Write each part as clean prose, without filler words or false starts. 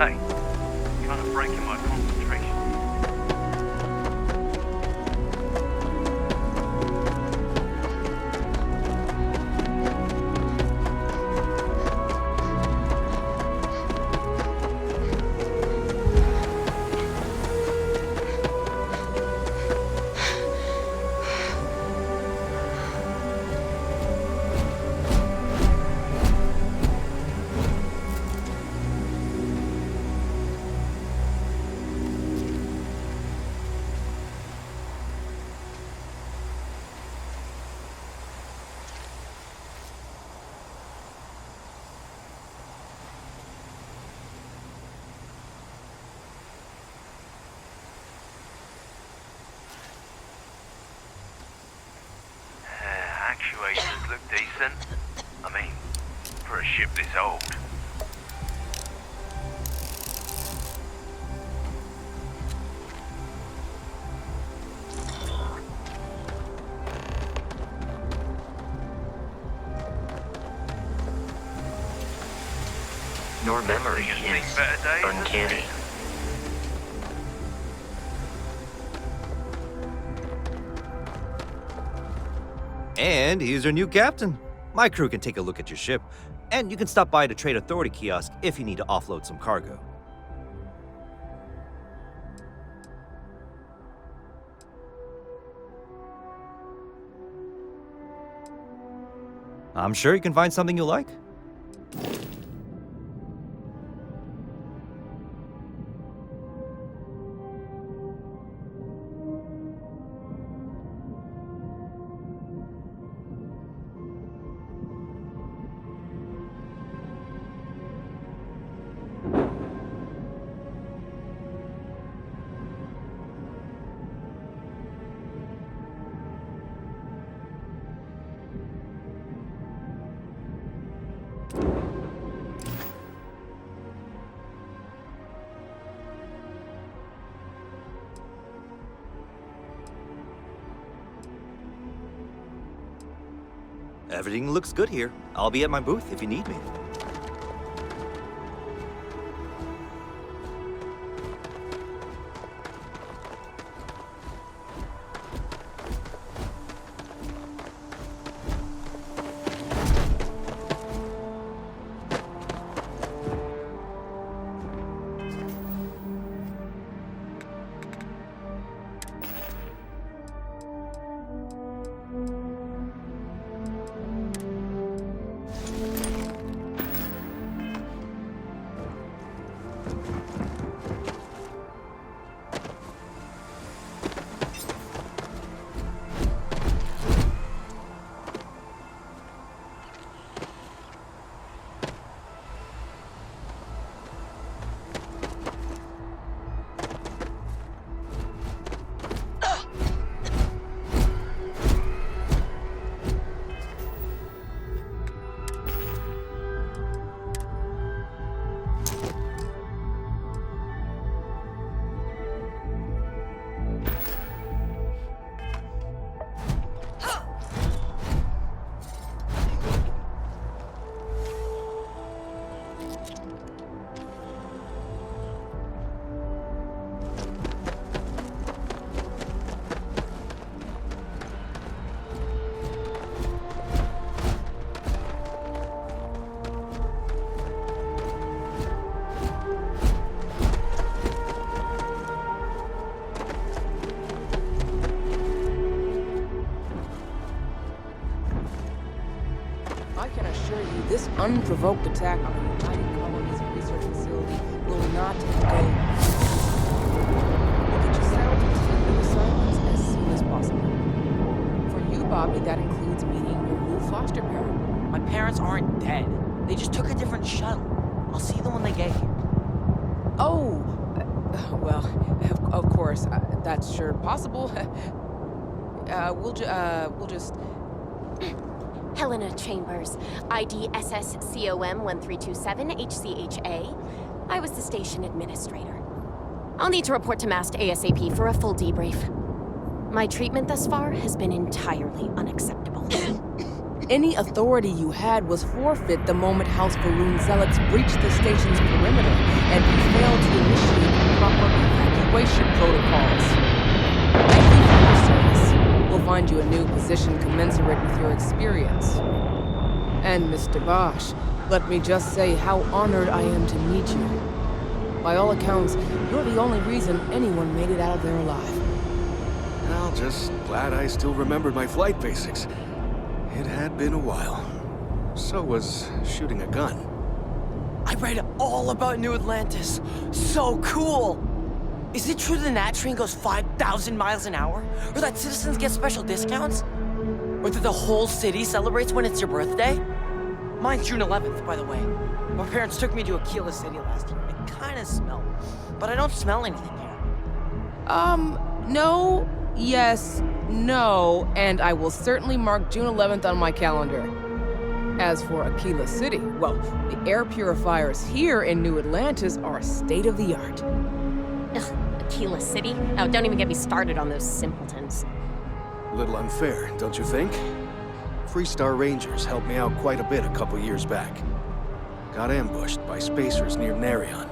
Hey, kind of breaking my concentration. Actuators look decent. I mean, for a ship this old. Your memory Seen is better days, uncanny. And here's your new captain. My crew can take a look at your ship, and you can stop by the Trade Authority kiosk if you need to offload some cargo. I'm sure you can find something you like. Everything looks good here. I'll be at my booth if you need me. This unprovoked attack on a United Colonies research facility will not go. We'll get you settled into new assignments as soon as possible. For you, Bobby, that includes meeting your new foster parent. My parents aren't dead. They just took a different shuttle. I'll see them when they get here. Oh, well, of course, that's sure possible. We'll just... Helena Chambers, ID SSCOM 1327 HCHA. I was the station administrator. I'll need to report to MAST ASAP for a full debrief. My treatment thus far has been entirely unacceptable. Any authority you had was forfeit the moment House Varun zealots breached the station's perimeter and you failed to initiate proper evacuation protocols. Thank you for your service. We'll find you a new position commensurate with your experience. And Mr. Bosch, let me just say how honored I am to meet you. By all accounts, you're the only reason anyone made it out of there alive. Well, just glad I still remembered my flight basics. It had been a while. So was shooting a gun. I read all about New Atlantis. So cool! Is it true the Nat train goes 5,000 miles an hour? Or that citizens get special discounts? Or that the whole city celebrates when it's your birthday? Mine's June 11th, by the way. My parents took me to Aquila City last year. It kinda smelled, but I don't smell anything here. No, yes, no, and I will certainly mark June 11th on my calendar. As for Aquila City, well, the air purifiers here in New Atlantis are state-of-the-art. Ugh, Aquila City? Oh, don't even get me started on those simpletons. A little unfair, don't you think? Freestar Rangers helped me out quite a bit a couple years back. Got ambushed by spacers near Narion.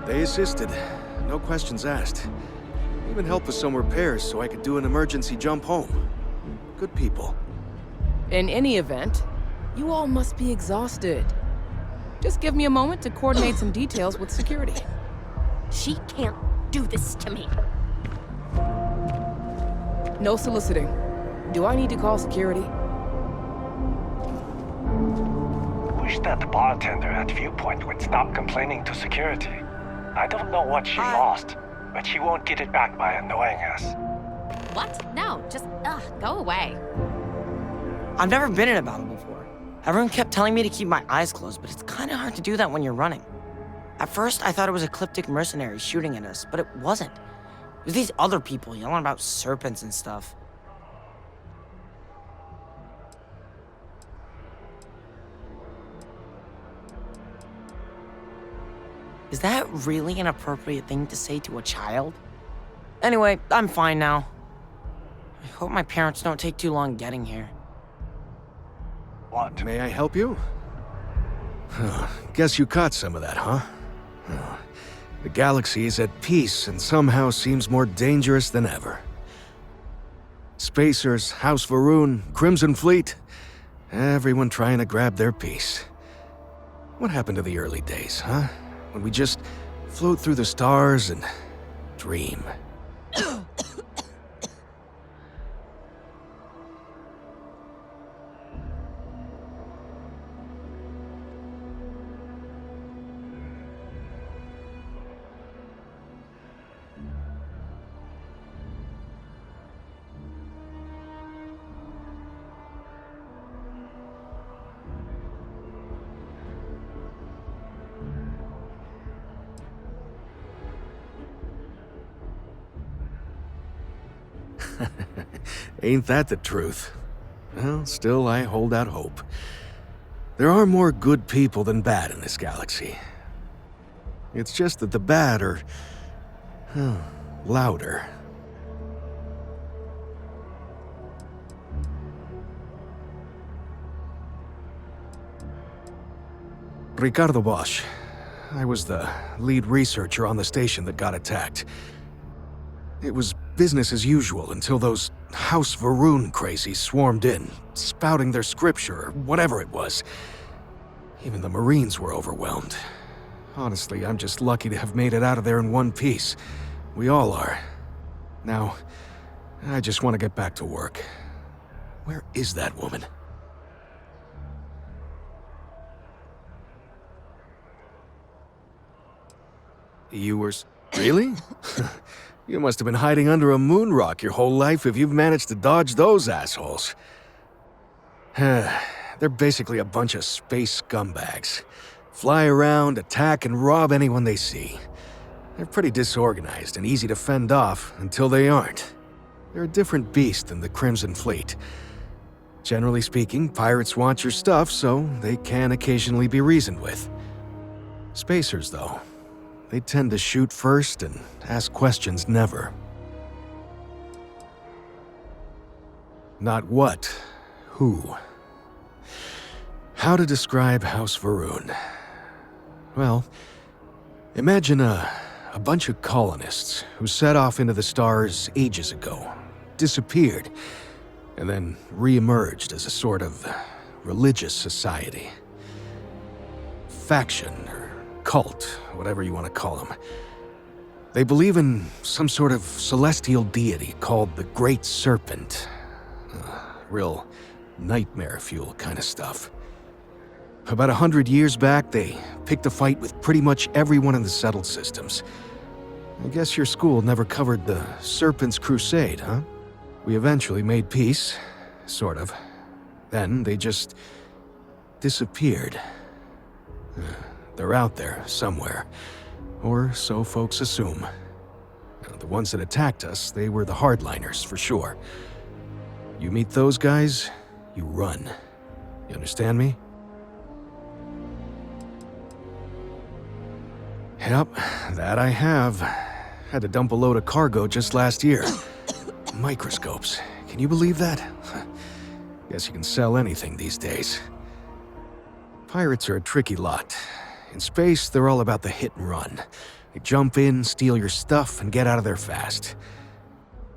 They assisted, no questions asked. Even helped with some repairs so I could do an emergency jump home. Good people. In any event, you all must be exhausted. Just give me a moment to coordinate some details with security. She can't do this to me. No soliciting. Do I need to call security? Wish that bartender at Viewpoint would stop complaining to security. I don't know what she lost, but she won't get it back by annoying us. What? No, just, go away. I've never been in a battle before. Everyone kept telling me to keep my eyes closed, but it's kinda hard to do that when you're running. At first, I thought it was ecliptic mercenaries shooting at us, but it wasn't. It was these other people yelling about serpents and stuff. Is that really an appropriate thing to say to a child? Anyway, I'm fine now. I hope my parents don't take too long getting here. What? May I help you? Guess you caught some of that, huh? The galaxy is at peace and somehow seems more dangerous than ever. Spacers, House Varun, Crimson Fleet, everyone trying to grab their piece. What happened to the early days, huh? When we just float through the stars and dream. Ain't that the truth? Well, still, I hold out hope. There are more good people than bad in this galaxy. It's just that the bad are louder. Ricardo Bosch. I was the lead researcher on the station that got attacked. It was business as usual until those House Varun crazies swarmed in, spouting their scripture or whatever it was. Even the Marines were overwhelmed. Honestly, I'm just lucky to have made it out of there in one piece. We all are. Now, I just want to get back to work. Where is that woman? You were... Really? You must have been hiding under a moon rock your whole life if you've managed to dodge those assholes. They're basically a bunch of space scumbags. Fly around, attack, and rob anyone they see. They're pretty disorganized and easy to fend off until they aren't. They're a different beast than the Crimson Fleet. Generally speaking, pirates want your stuff, so they can occasionally be reasoned with. Spacers, though, they tend to shoot first and ask questions never. Not what, who. How to describe House Varun? Well, imagine a bunch of colonists who set off into the stars ages ago, disappeared, and then re-emerged as a sort of religious society. Faction, or cult, whatever you want to call them. They believe in some sort of celestial deity called the Great Serpent. Real nightmare fuel kind of stuff. About 100 years back, they picked a fight with pretty much everyone in the settled systems. I guess your school never covered the Serpent's Crusade, huh? We eventually made peace, sort of. Then they just disappeared. They're out there somewhere, or so folks assume. The ones that attacked us, they were the hardliners, for sure. You meet those guys, you run. You understand me? Yep, that I have. Had to dump a load of cargo just last year. Microscopes. Can you believe that? Guess you can sell anything these days. Pirates are a tricky lot. In space, they're all about the hit and run. They jump in, steal your stuff, and get out of there fast.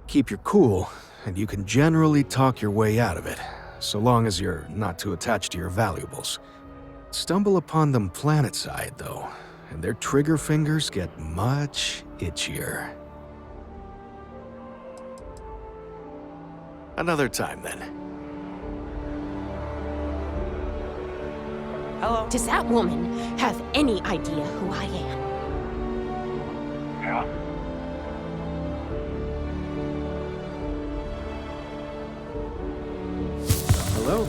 Keep your cool, and you can generally talk your way out of it, so long as you're not too attached to your valuables. Stumble upon them planetside, though, and their trigger fingers get much itchier. Another time, then. Hello? Does that woman have any idea who I am? Yeah? Hello?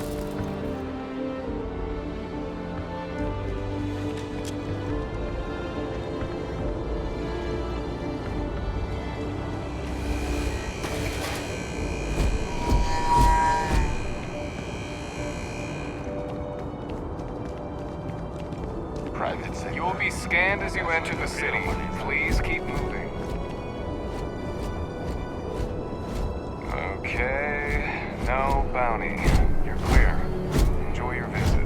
Private sector. You will be scanned as you enter the city. Please keep moving. Okay, no bounty. You're clear. Enjoy your visit.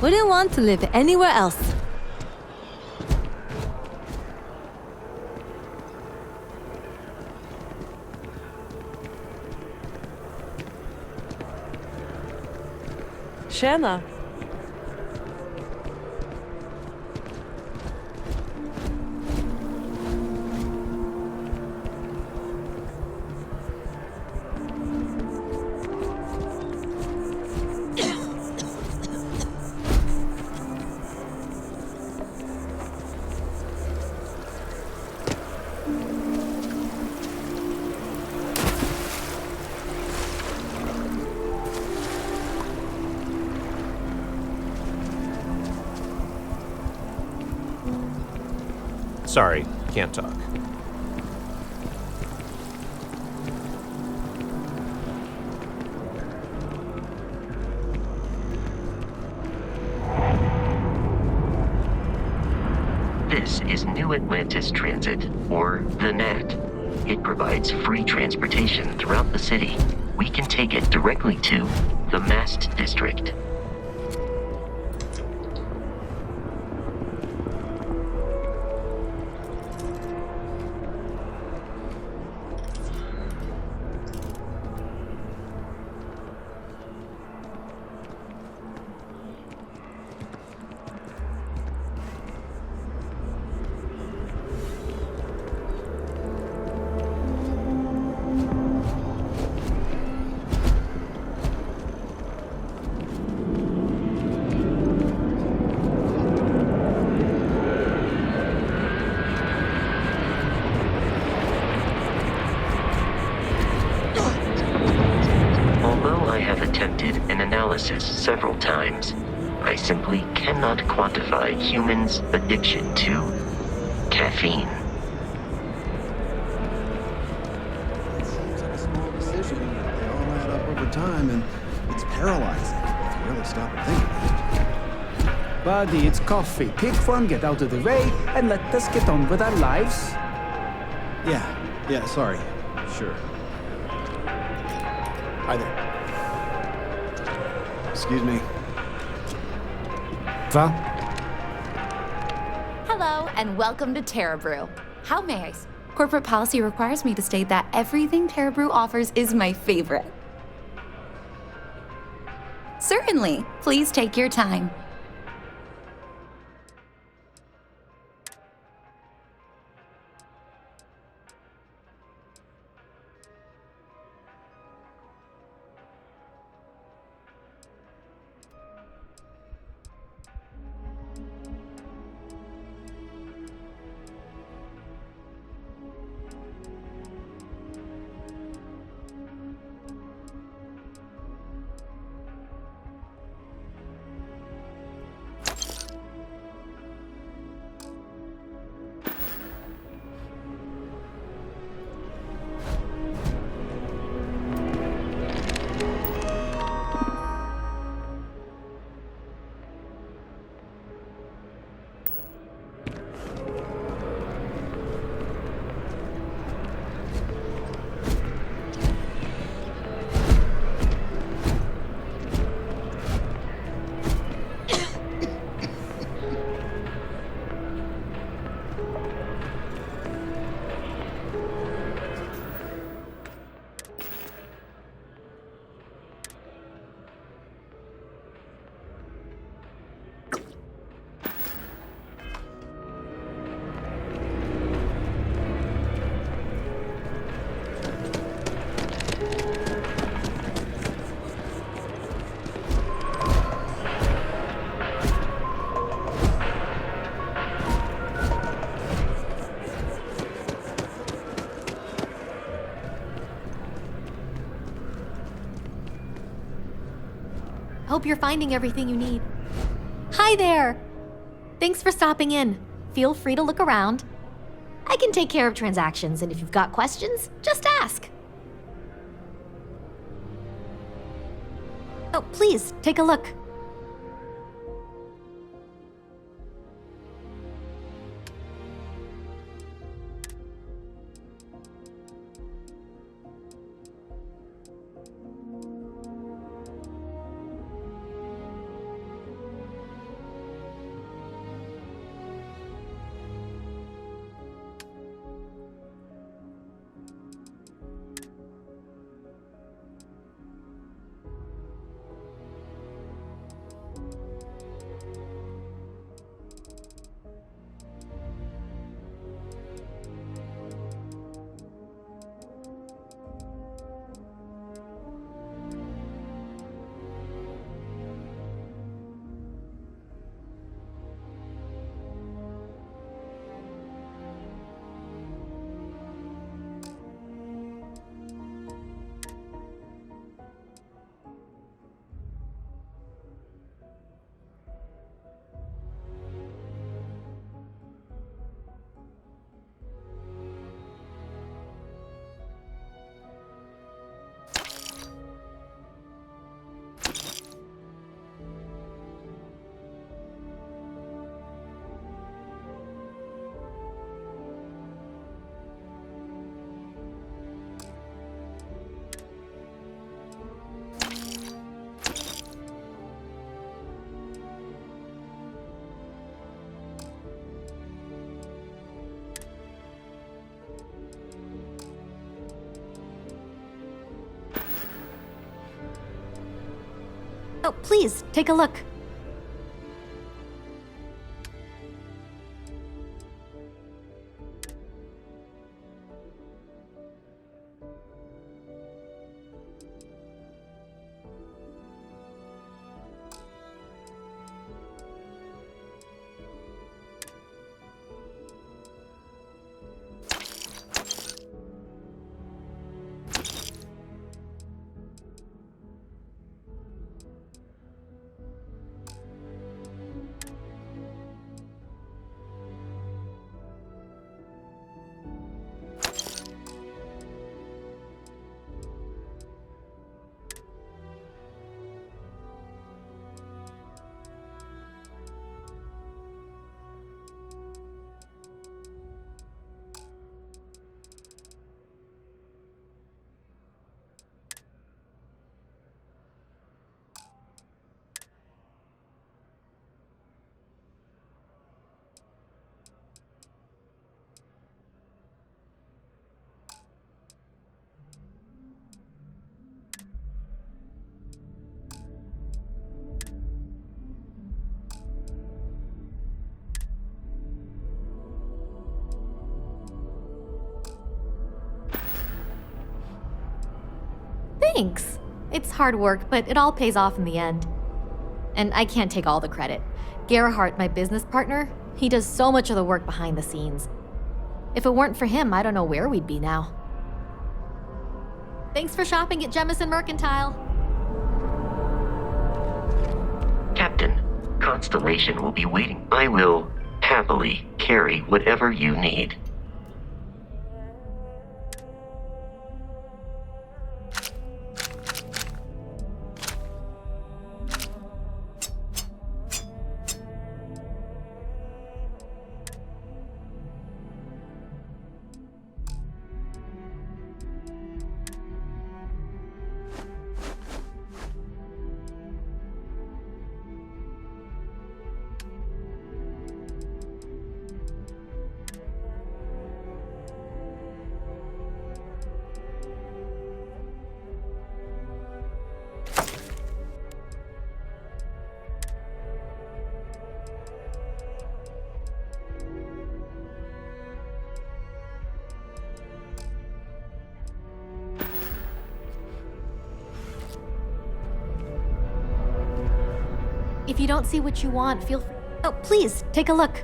Wouldn't want to live anywhere else. Shanna. Sorry, can't talk. This is New Atlantis Transit, or the NAT. It provides free transportation throughout the city. We can take it directly to the Mast District. Several times. I simply cannot quantify humans' addiction to caffeine. Seems like a small decision, but they all add up over time, and it's paralyzing if you really stop and think about it. Buddy, it's coffee. Pig form, get out of the way, and let us get on with our lives. Yeah, sorry. Sure. Hi there. Excuse me. Val? Hello, and welcome to Terra Brew. How may I? Corporate policy requires me to state that everything Terra Brew offers is my favorite. Certainly. Please take your time. Hope you're finding everything you need. Hi there! Thanks for stopping in. Feel free to look around. I can take care of transactions, and if you've got questions, just ask. Oh, please, take a look. Oh, please, take a look. Thanks. It's hard work, but it all pays off in the end. And I can't take all the credit. Gerhardt, my business partner, he does so much of the work behind the scenes. If it weren't for him, I don't know where we'd be now. Thanks for shopping at Jemison Mercantile. Captain, Constellation will be waiting. I will happily carry whatever you need. If you don't see what you want, feel free. Oh, please, take a look.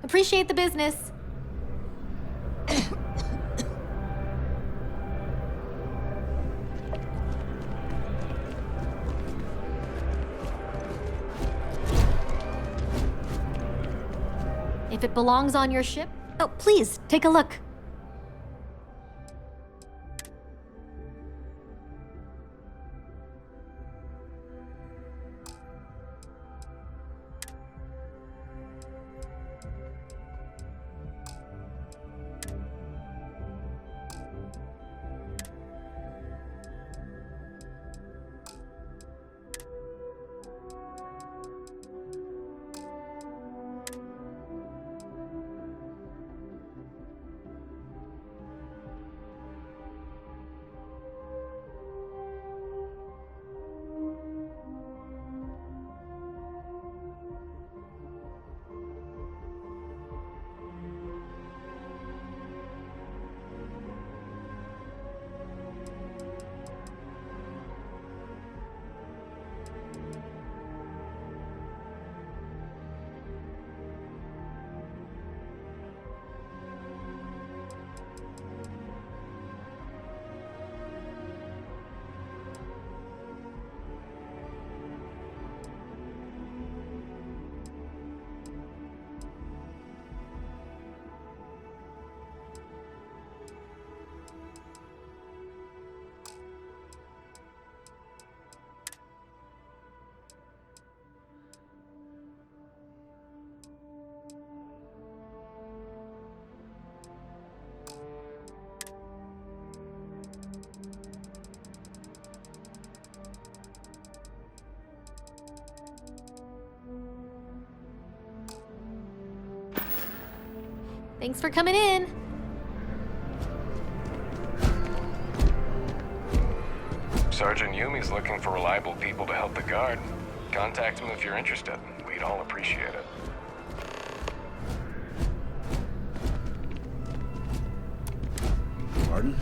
Appreciate the business. If it belongs on your ship, oh, please, take a look. Thanks for coming in. Sergeant Yumi's looking for reliable people to help the guard. Contact him if you're interested. We'd all appreciate it. Pardon?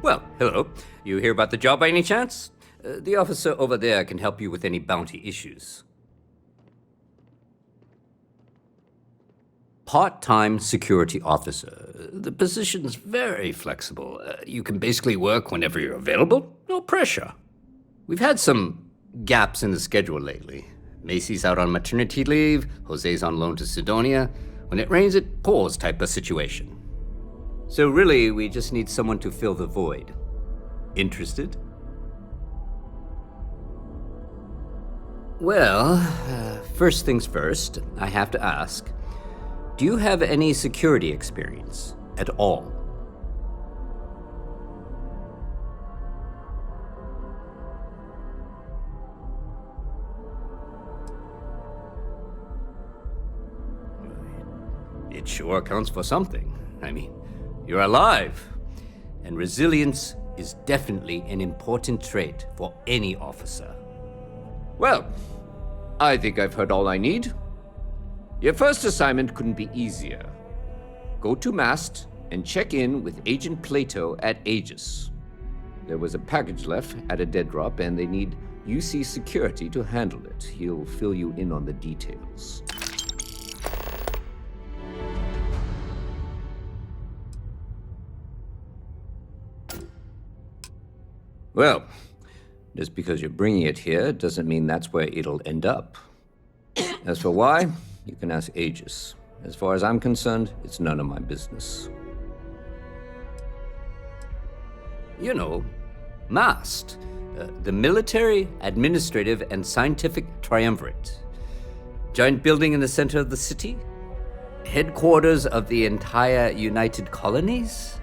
Well, hello. You hear about the job by any chance? The officer over there can help you with any bounty issues. Part-time security officer. The position's very flexible. You can basically work whenever you're available. No pressure. We've had some gaps in the schedule lately. Macy's out on maternity leave, Jose's on loan to Sidonia. When it rains, it pours type of situation. So really, we just need someone to fill the void. Interested? Well, first things first, I have to ask, do you have any security experience at all? It sure counts for something. I mean, you're alive. And resilience is definitely an important trait for any officer. Well, I think I've heard all I need. Your first assignment couldn't be easier. Go to Mast and check in with Agent Plato at Aegis. There was a package left at a dead drop, and they need UC security to handle it. He'll fill you in on the details. Well, just because you're bringing it here doesn't mean that's where it'll end up. As for why, you can ask Aegis. As far as I'm concerned, it's none of my business. You know, MAST, the Military, Administrative, and Scientific Triumvirate. Giant building in the center of the city? Headquarters of the entire United Colonies?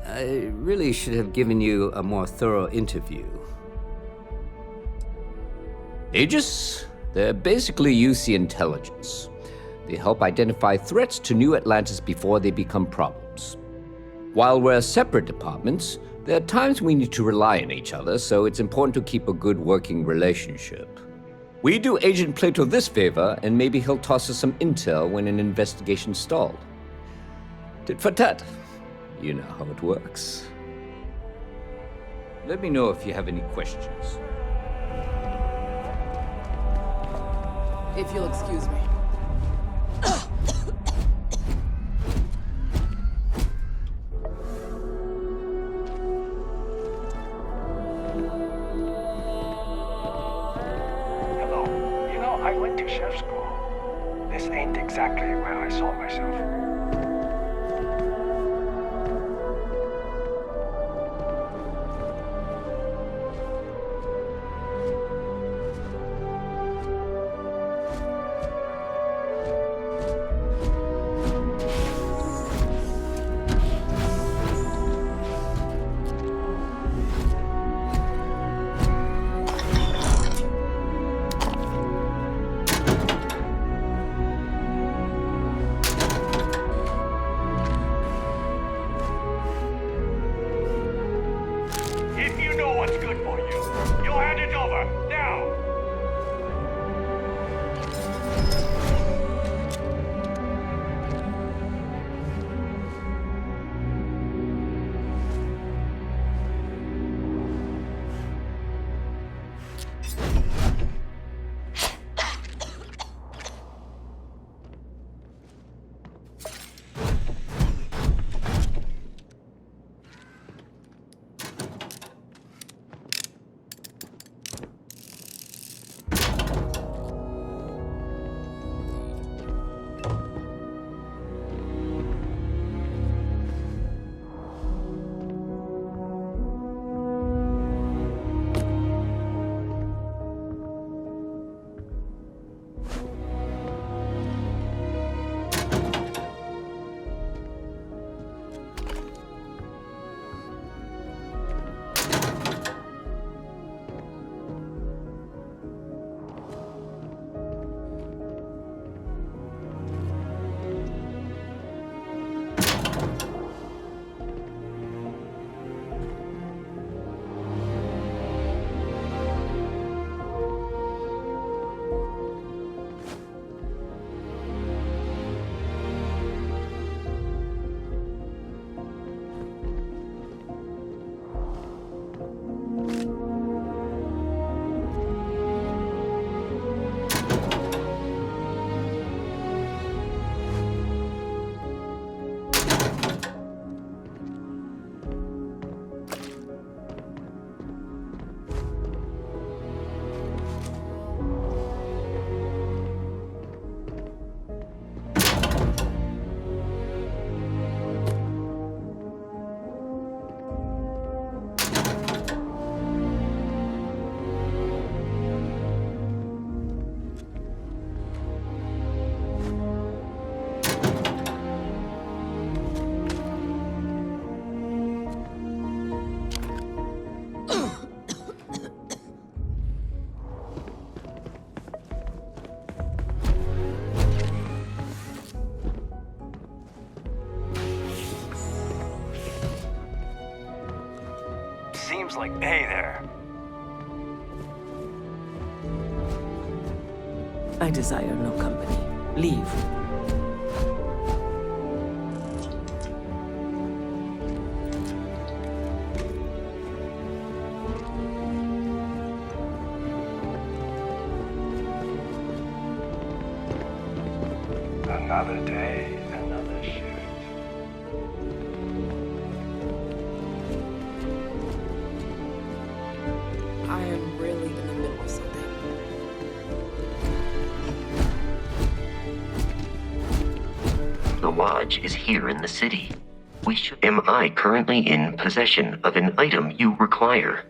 I really should have given you a more thorough interview. Aegis? They're basically UC intelligence. They help identify threats to New Atlantis before they become problems. While we're separate departments, there are times we need to rely on each other, so it's important to keep a good working relationship. We do Agent Plato this favor, and maybe he'll toss us some intel when an investigation stalled. Tit for tat. You know how it works. Let me know if you have any questions. If you'll excuse me. Hello. You know, I went to chef school. This ain't exactly where I saw myself. If you know what's good for you, you'll hand it over, now! Seems like, hey there. I desire no company. Leave. Another day, another shift. lodge is here in the city. Am I currently in possession of an item you require?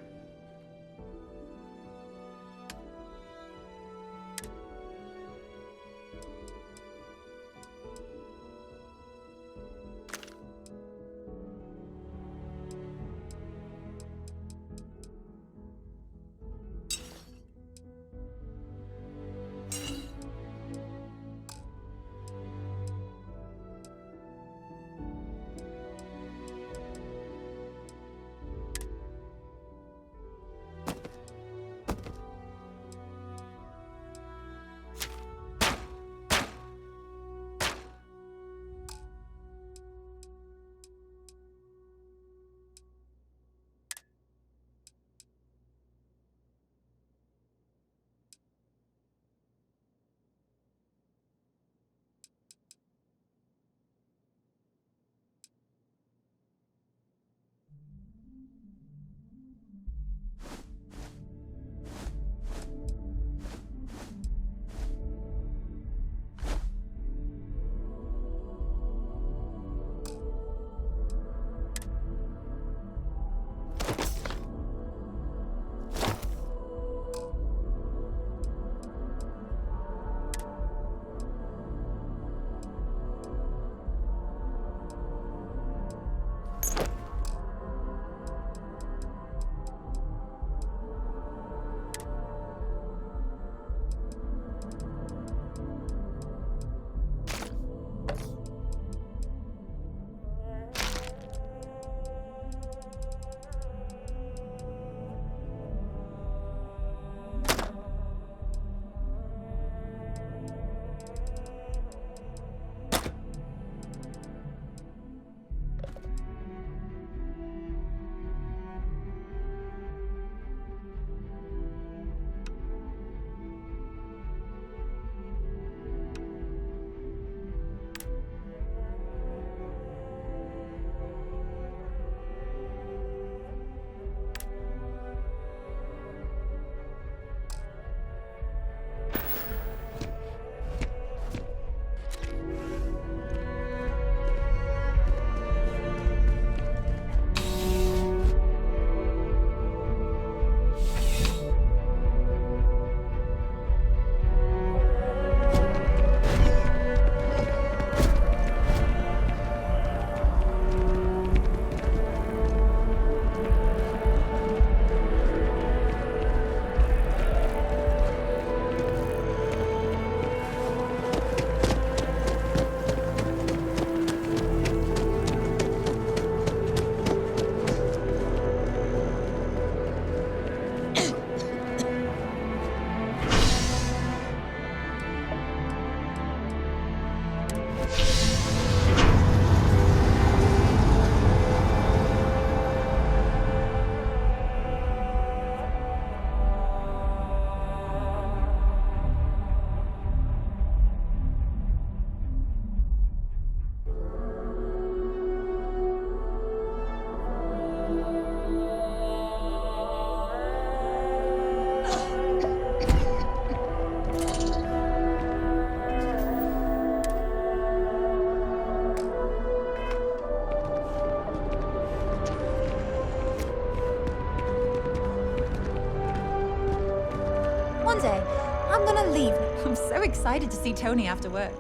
One day, I'm gonna leave. I'm so excited to see Tony after work.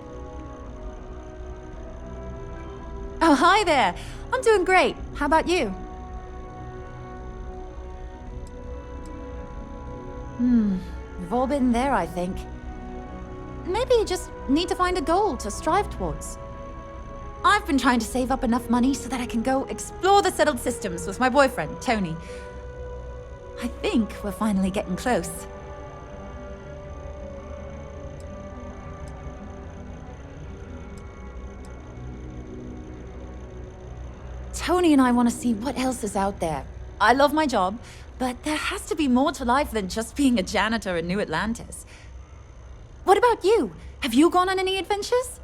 Oh, hi there. I'm doing great. How about you? We've all been there, I think. Maybe you just need to find a goal to strive towards. I've been trying to save up enough money so that I can go explore the settled systems with my boyfriend, Tony. I think we're finally getting close. Tony and I want to see what else is out there. I love my job, but there has to be more to life than just being a janitor in New Atlantis. What about you? Have you gone on any adventures?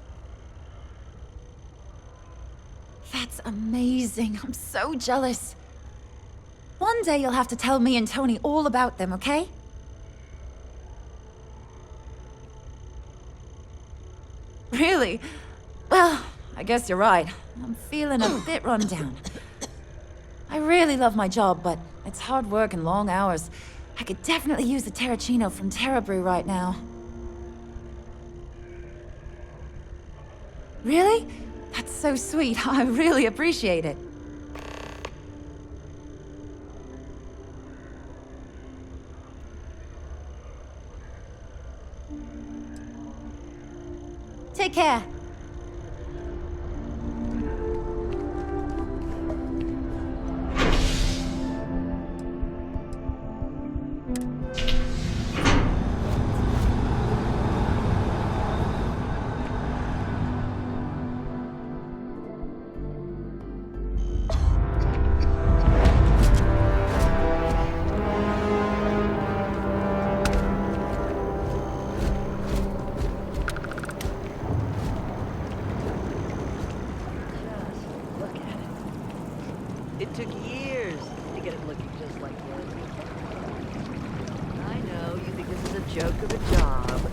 That's amazing. I'm so jealous. One day you'll have to tell me and Tony all about them, okay? Really? Well, I guess you're right. I'm feeling a bit run down. I really love my job, but it's hard work and long hours. I could definitely use a Terracino from Terra Brew right now. Really? That's so sweet. I really appreciate it. Take care. It took years to get it looking just like this. I know, you think this is a joke of a job.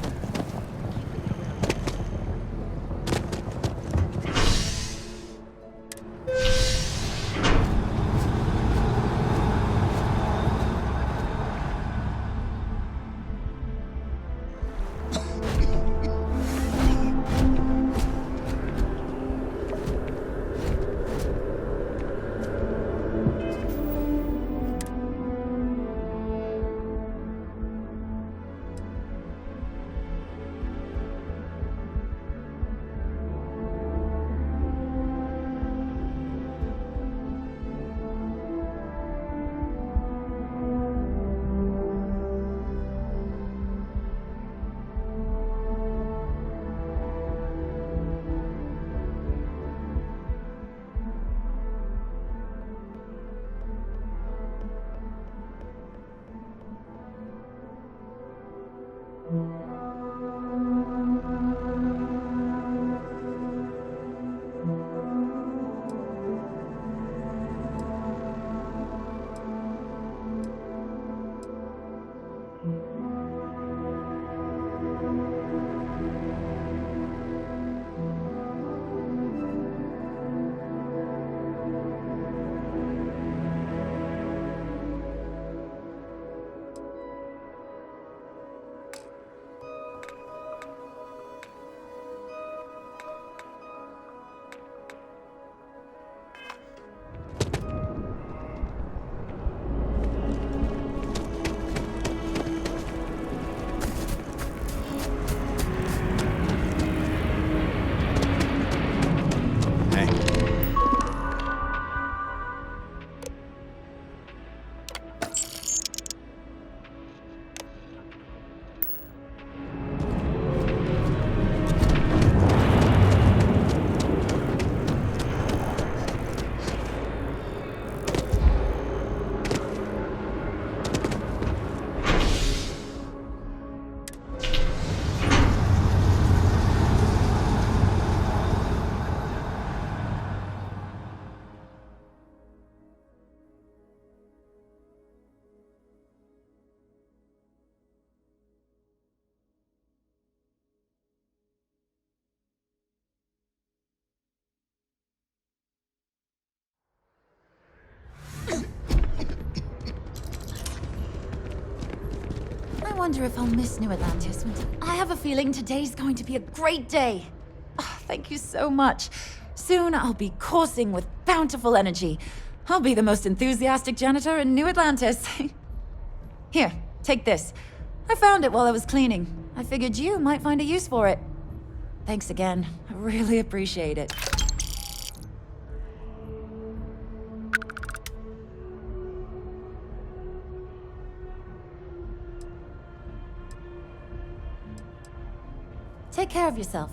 I wonder if I'll miss New Atlantis. I have a feeling today's going to be a great day. Oh, thank you so much. Soon I'll be coursing with bountiful energy. I'll be the most enthusiastic janitor in New Atlantis. Here, take this. I found it while I was cleaning. I figured you might find a use for it. Thanks again. I really appreciate it. Take care of yourself.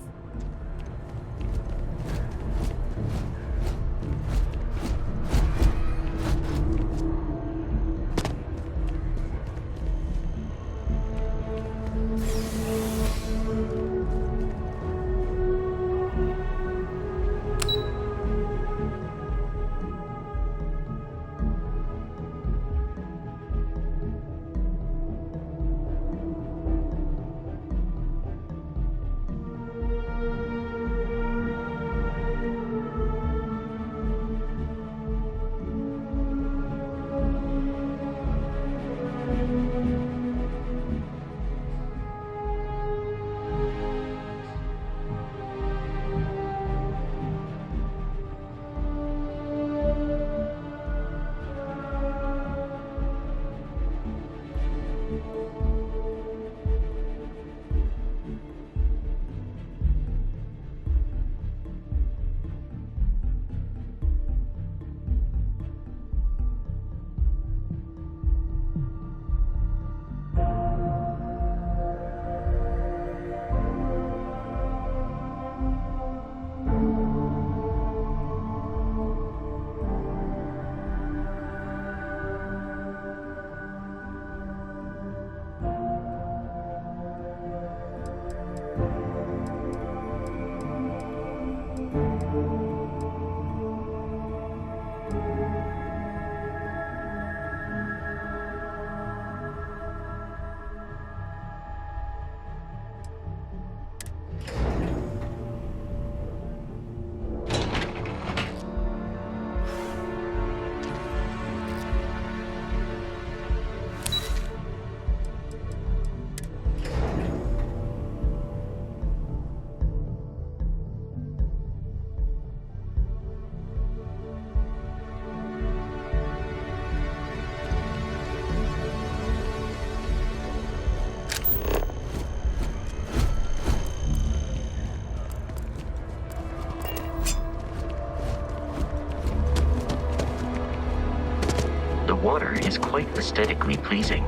aesthetically pleasing.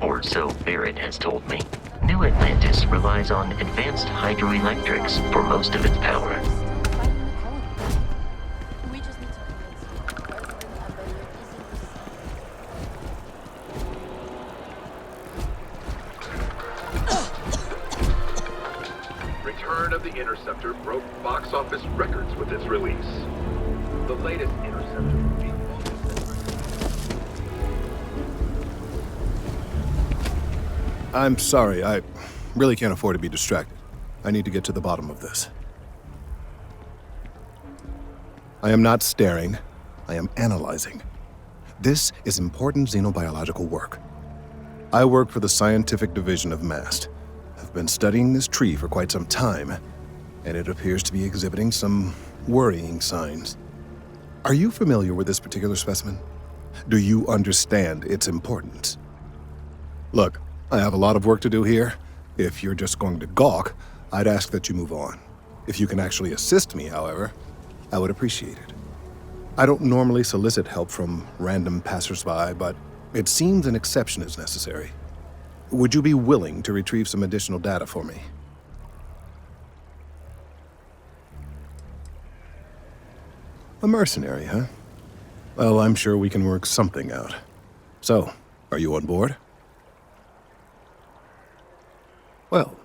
Or so Barrett has told me. New Atlantis relies on advanced hydroelectrics for most of its power. Return of the Interceptor broke box office records with its release. The latest Interceptor movie. I'm sorry, I really can't afford to be distracted. I need to get to the bottom of this. I am not staring, I am analyzing. This is important xenobiological work. I work for the scientific division of MAST. I've been studying this tree for quite some time, and it appears to be exhibiting some worrying signs. Are you familiar with this particular specimen? Do you understand its importance? Look, I have a lot of work to do here. If you're just going to gawk, I'd ask that you move on. If you can actually assist me, however, I would appreciate it. I don't normally solicit help from random passersby, but it seems an exception is necessary. Would you be willing to retrieve some additional data for me? A mercenary, huh? Well, I'm sure we can work something out. So, are you on board? Well,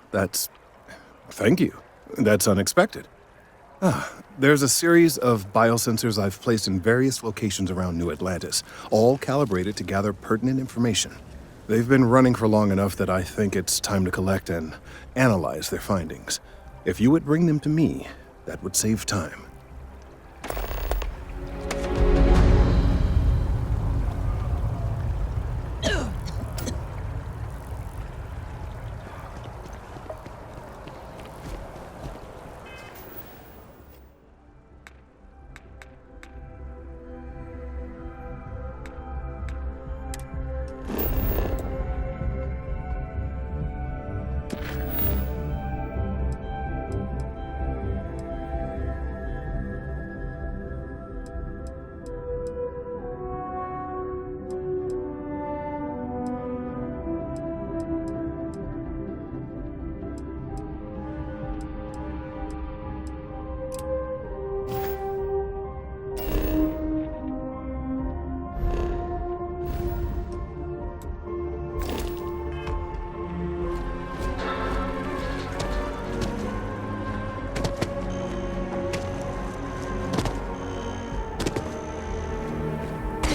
thank you. That's unexpected. There's a series of biosensors I've placed in various locations around New Atlantis, all calibrated to gather pertinent information. They've been running for long enough that I think it's time to collect and analyze their findings. If you would bring them to me, that would save time.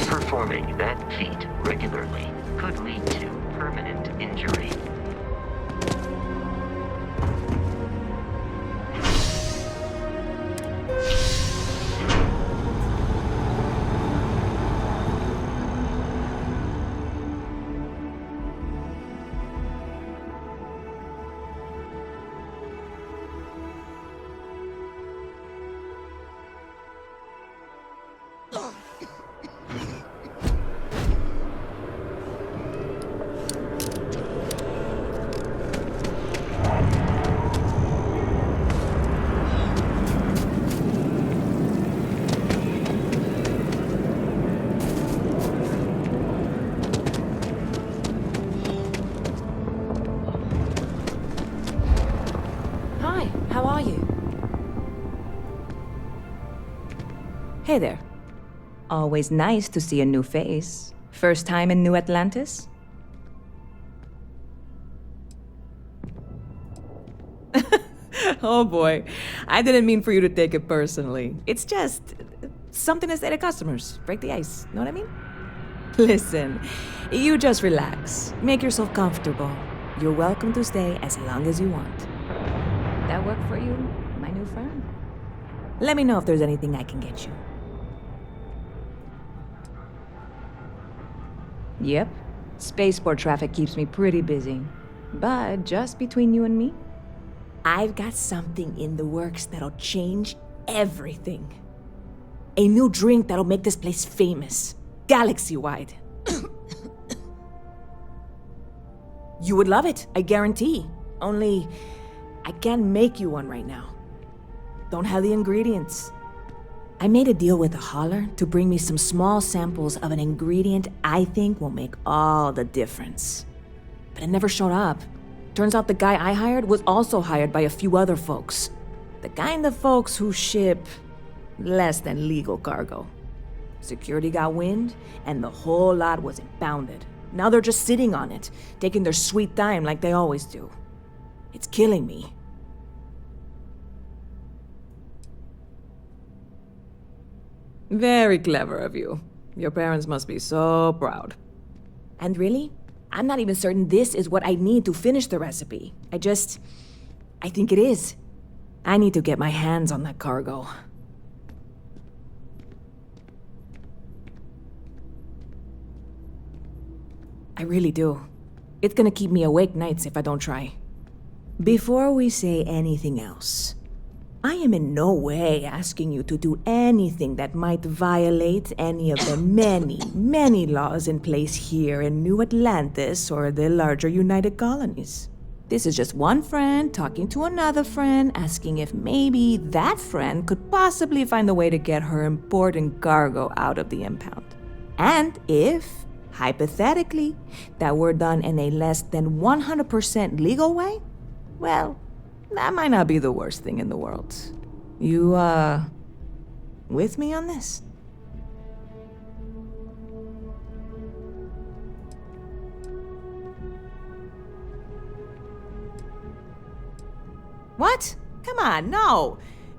Performing that feat regularly could lead to permanent injury. How are you? Hey there. Always nice to see a new face. First time in New Atlantis? Oh boy, I didn't mean for you to take it personally. It's just something to say to customers. Break the ice, know what I mean? Listen, you just relax. Make yourself comfortable. You're welcome to stay as long as you want. That work for you, my new friend? Let me know if there's anything I can get you. Yep, spaceport traffic keeps me pretty busy. But just between you and me, I've got something in the works that'll change everything. A new drink that'll make this place famous, galaxy-wide. You would love it, I guarantee. Only, I can't make you one right now. Don't have the ingredients. I made a deal with a hauler to bring me some small samples of an ingredient I think will make all the difference. But it never showed up. Turns out the guy I hired was also hired by a few other folks. The kind of folks who ship less than legal cargo. Security got wind, and the whole lot was impounded. Now they're just sitting on it, taking their sweet time like they always do. It's killing me. Very clever of you. Your parents must be so proud. And really, I'm not even certain this is what I need to finish the recipe. I think it is. I need to get my hands on that cargo. I really do. It's gonna keep me awake nights if I don't try. Before we say anything else, I am in no way asking you to do anything that might violate any of the many, many laws in place here in New Atlantis or the larger United Colonies. This is just one friend talking to another friend, asking if maybe that friend could possibly find a way to get her important cargo out of the impound. And if, hypothetically, that were done in a less than 100% legal way, well, that might not be the worst thing in the world. You, with me on this? What? Come on, no.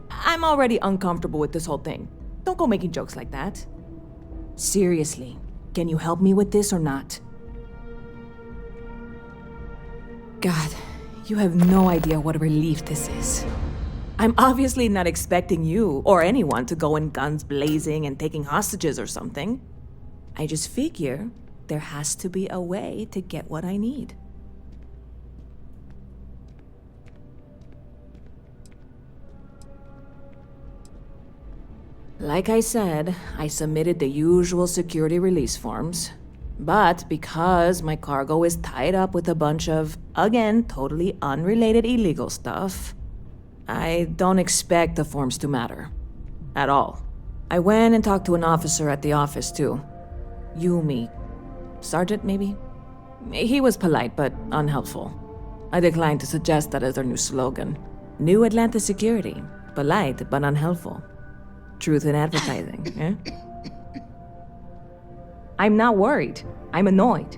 I'm already uncomfortable with this whole thing. Don't go making jokes like that. Seriously, can you help me with this or not? God, you have no idea what a relief this is. I'm obviously not expecting you or anyone to go in guns blazing and taking hostages or something. I just figure there has to be a way to get what I need. Like I said, I submitted the usual security release forms. But because my cargo is tied up with a bunch of, again, totally unrelated illegal stuff, I don't expect the forms to matter. At all. I went and talked to an officer at the office, too. Yumi. Sergeant, maybe? He was polite, but unhelpful. I declined to suggest that as their new slogan. New Atlantis Security. Polite, but unhelpful. Truth in advertising, eh? I'm not worried. I'm annoyed.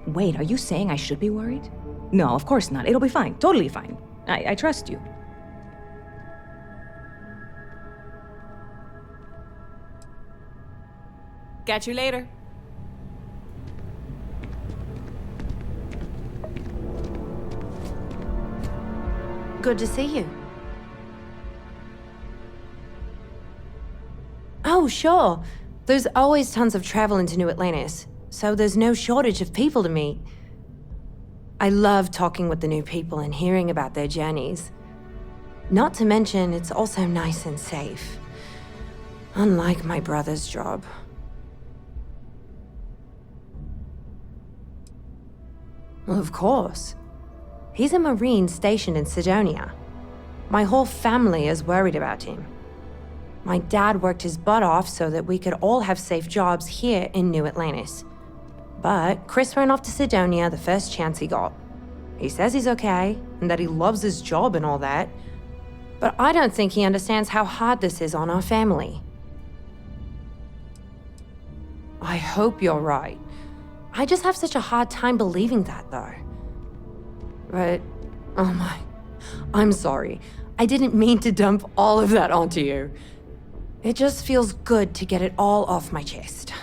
Wait, are you saying I should be worried? No, of course not. It'll be fine. Totally fine. I trust you. Catch you later. Good to see you. Oh, sure. There's always tons of travel into New Atlantis, so there's no shortage of people to meet. I love talking with the new people and hearing about their journeys. Not to mention, it's also nice and safe. Unlike my brother's job. Well, of course. He's a Marine stationed in Sidonia. My whole family is worried about him. My dad worked his butt off so that we could all have safe jobs here in New Atlantis. But Chris ran off to Sidonia the first chance he got. He says he's okay, and that he loves his job and all that. But I don't think he understands how hard this is on our family. I hope you're right. I just have such a hard time believing that, though. But, oh my, I'm sorry. I didn't mean to dump all of that onto you. It just feels good to get it all off my chest.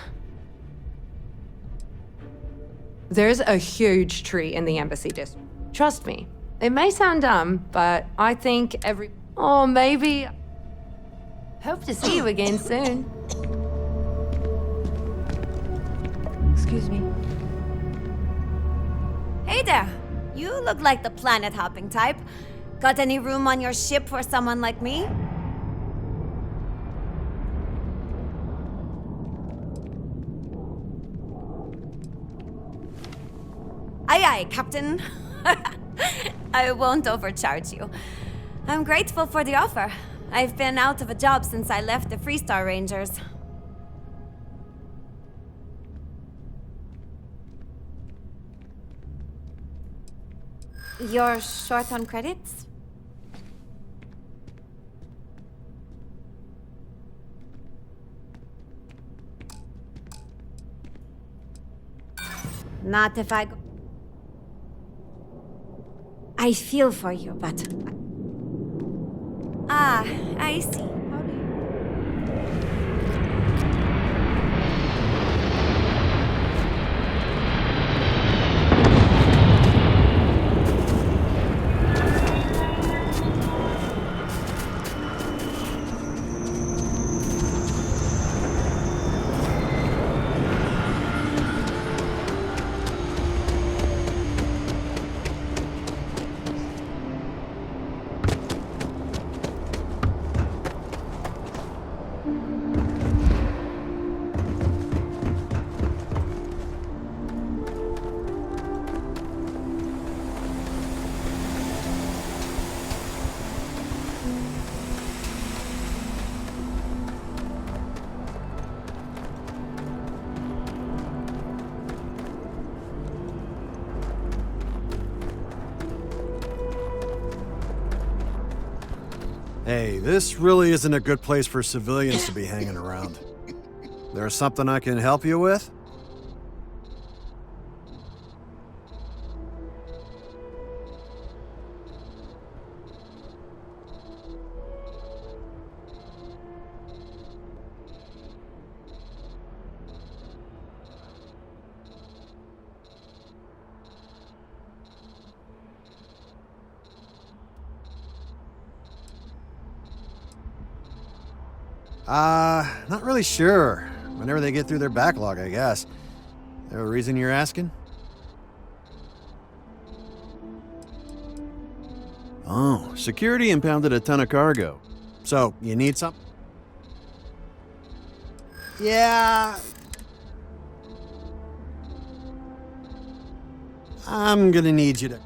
There's a huge tree in the embassy district. Trust me, it may sound dumb, but I think Oh, maybe... Hope to see you again soon. Excuse me. Hey there! You look like the planet-hopping type. Got any room on your ship for someone like me? Aye aye, Captain. I won't overcharge you. I'm grateful for the offer. I've been out of a job since I left the Freestar Rangers. You're short on credits? Not if I feel for you, but... Ah, I see. Hey, this really isn't a good place for civilians to be hanging around. There's something I can help you with? Not really sure. Whenever they get through their backlog, I guess. There a reason you're asking? Oh, security impounded a ton of cargo. So, you need something? Yeah. I'm gonna need you to...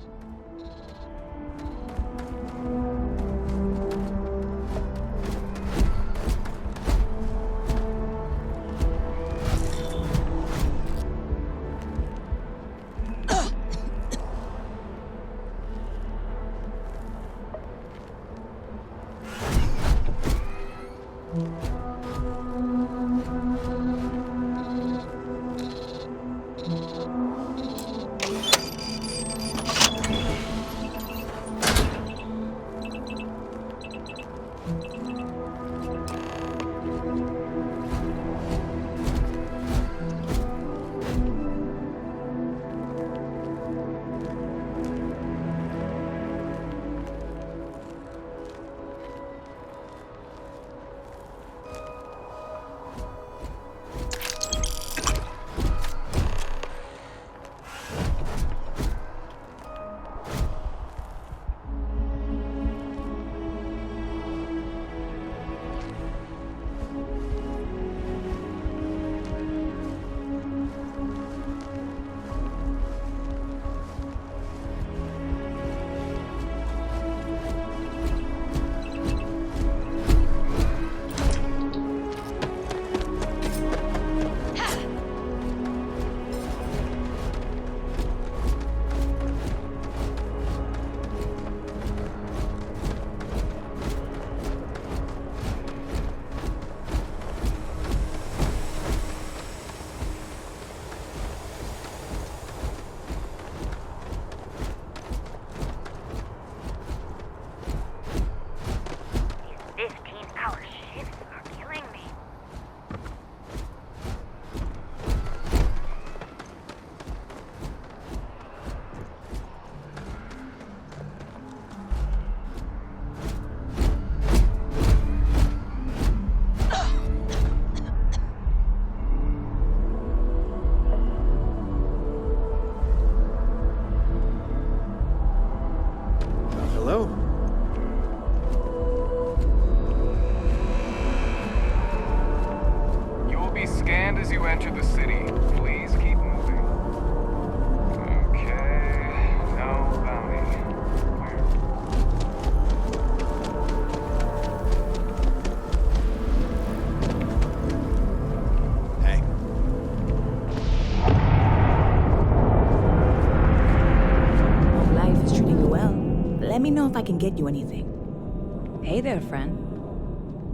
let me know if I can get you anything. Hey there, friend.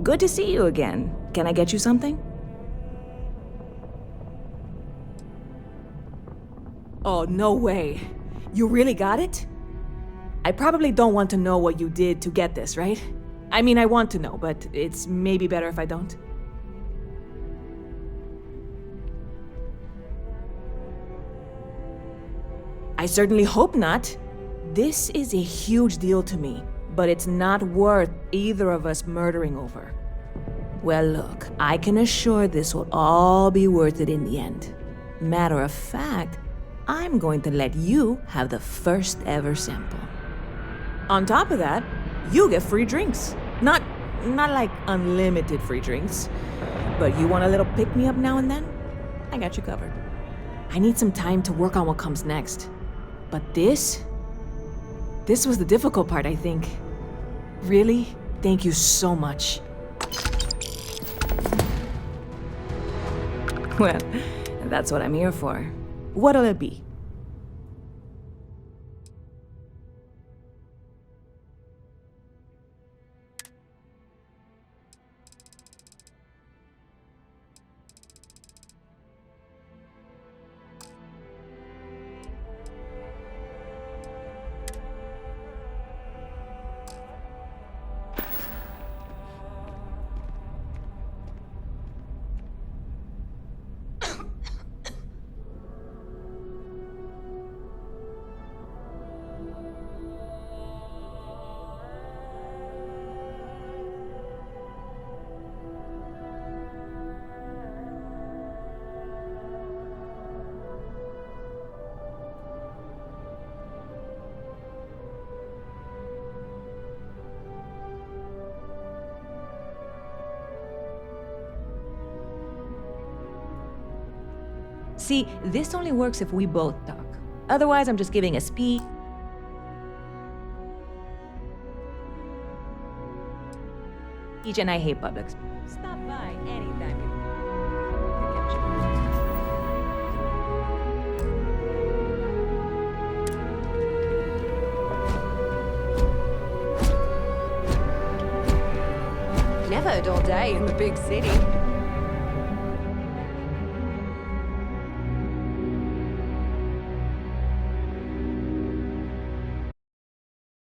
Good to see you again. Can I get you something? Oh, no way. You really got it? I probably don't want to know what you did to get this, right? I mean, I want to know, but it's maybe better if I don't. I certainly hope not. This is a huge deal to me, but it's not worth either of us murdering over. Well, look, I can assure this will all be worth it in the end. Matter of fact, I'm going to let you have the first ever sample. On top of that, you get free drinks. Not like unlimited free drinks, but you want a little pick-me-up now and then? I got you covered. I need some time to work on what comes next. But this was the difficult part, I think. Really, thank you so much. Well, that's what I'm here for. What'll it be? See, this only works if we both talk. Otherwise, I'm just giving a speech. And I hate public. Stop by anytime. Never a dull day in the big city.